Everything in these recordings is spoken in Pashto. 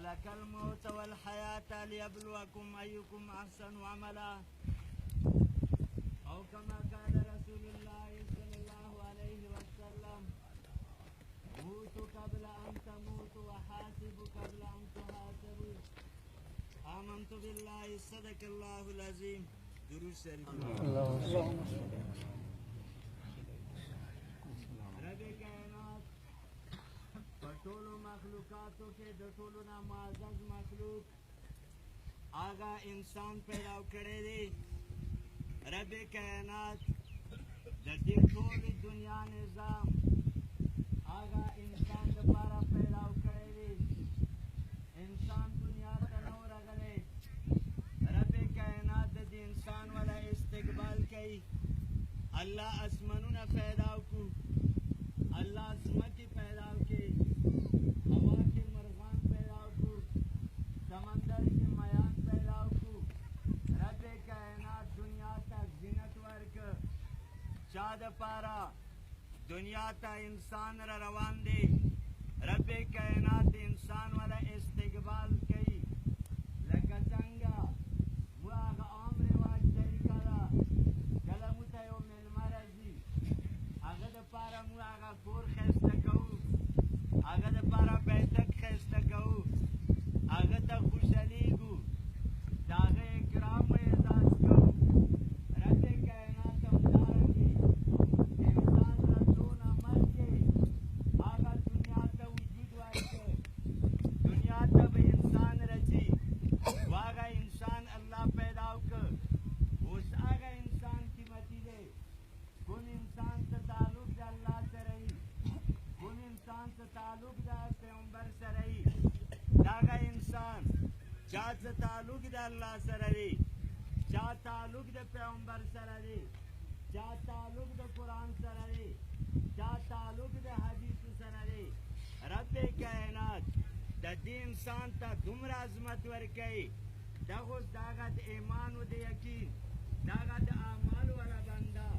خلق الموت والحياة ليبلوكم أيكم أحسن عملا أو كما قال رسول الله صلى الله عليه وسلم موتوا قبل أن تموتوا وحاسبوا قبل أن تحاسبوا آمنت بالله صدق الله العظيم درود شریف رب کائنات پټولو مخلوقاتو کې د ټولو نه معزز مخلوق آغا انسان پیدا کړی دی رب کائنات د دې ټولې دنیا نظام آغا انسان لپاره پیدا کړی دی انسان دنیا ته نو راغلی رب کائنات د دې انسان والا استقبال کوي الله اسمانونه پیدا کړو الله ځمکې پیدا کړې هوا کې مرغان پیدا کړو سمندر کې میان پیدا کړو رب کائنات دنیا ته زینت ورکړ چا دپاره دنیا ته انسان را روان دی رب کائنات انسان والا استقبال کوي لکه څنګه مو هغه عام رواج طریقه ده کله مو ته یو میلمه راځي هغه دپاره مو هغه کور ښایسته کوو هغه دپاره بیتک ښایسته کوو هغه ته خوشحالیږو د هغه اکرام و اعزاز کوو رب کائنات همدارنګې انسان راتلو نه مخکې هغه دنیا ته وجود ورکړ دنیا ته به انسان راځي هغه انسان الله پیدا وکړ اوس هغه انسان قیمتي دی کوم انسان ته تعلق د الله سره وي کوم انسان ته تعلق د پیغمبر سره وي دغه انسان چا ته تعلق د الله سره وي چا تعلق د پیغمبر سره وي چا تعلق د قرآن سره وي چا تعلق د حدیثو سره وي رب کائنات د دې انسان ته دومره عظمت ورکوي دغه اوس دغه د ایمان و د یقین دغه د اعمالو والا بنده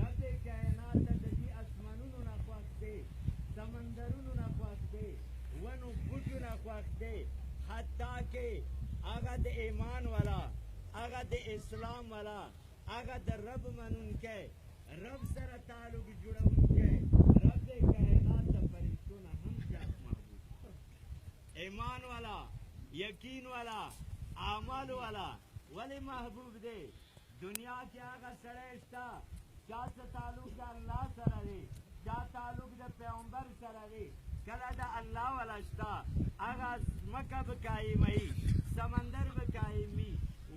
رب کائنات ته د دې اسمانونو نه خوښ دی سمندرونو نه خوښ دی ونو بوټو نه خوښ دی حتی کې هغه د ایمان والا هغه د اسلام والا هغه د رب منونکی رب سره تعلق جوړونکی رب کائنات د فرشتو نه هم زیات محبوب ایمان والا یقین والا اعمال والا ولې محبوب دی دنیا کې هغه سړی شته چا څه تعلق د الله سره دی چا تعلق د پیغمبر سره دی کله د الله والا شته هغه ځمکه به قایموي سمندر به قایمي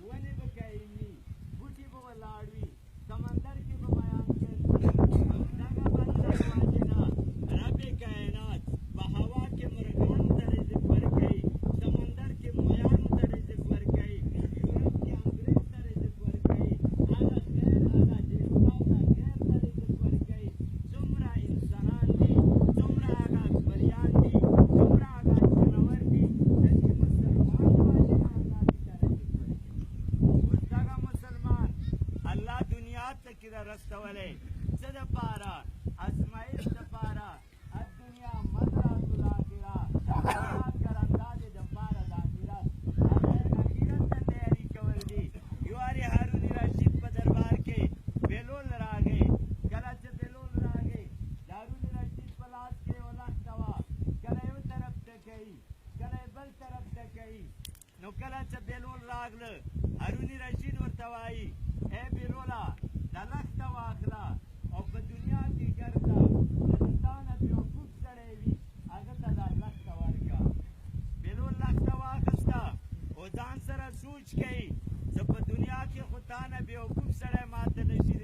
ونې به قایمي بوټي به ولاړ وي سمندر کې به میان ګرځي دغه بنده واجنه رب کائنات په هوا کې مرغانو ته رزق ورکوي سمندر کې میانو ته رزق ورکوي یورپ کې انګریز ته رزق ورکوي هغه غیر هغه جهتاو ته غیر ته رزق ورکوي څومره انسانان دي څومره هغه اکبریان دي څومره هغه جنور دي د دې مسلمان واجنه الله دې ته رزق ورکوي اوس دغه مسلمان الله دنیا ته کې رسولی څه دپاره ازمایش دپاره الدنیا مزرعة الآخرة آخرت کرنده دی دپاره د آخرت آخرت ته تیاري کول دي یو وارې هارون رشید په دربار کې بهلول راغی کله چې بهلول راغی د هارون رشید په لاس کې یو لښته وه کله یو طرف ته کوي کله یې بل طرف ته کوي نو کله چې بهلول راغله هارون رشید ورته وایي ای بهلوله دا لښته واخله او په دنیا کې ګرځه د تا نه بېوقوف سړی وي هغه ته دا لښته ورکړه بهلول لښته واخیسته او ځان سره سوچ کوي زه په دنیا کې خو تا نه بېوقوف سړی ما ته نشي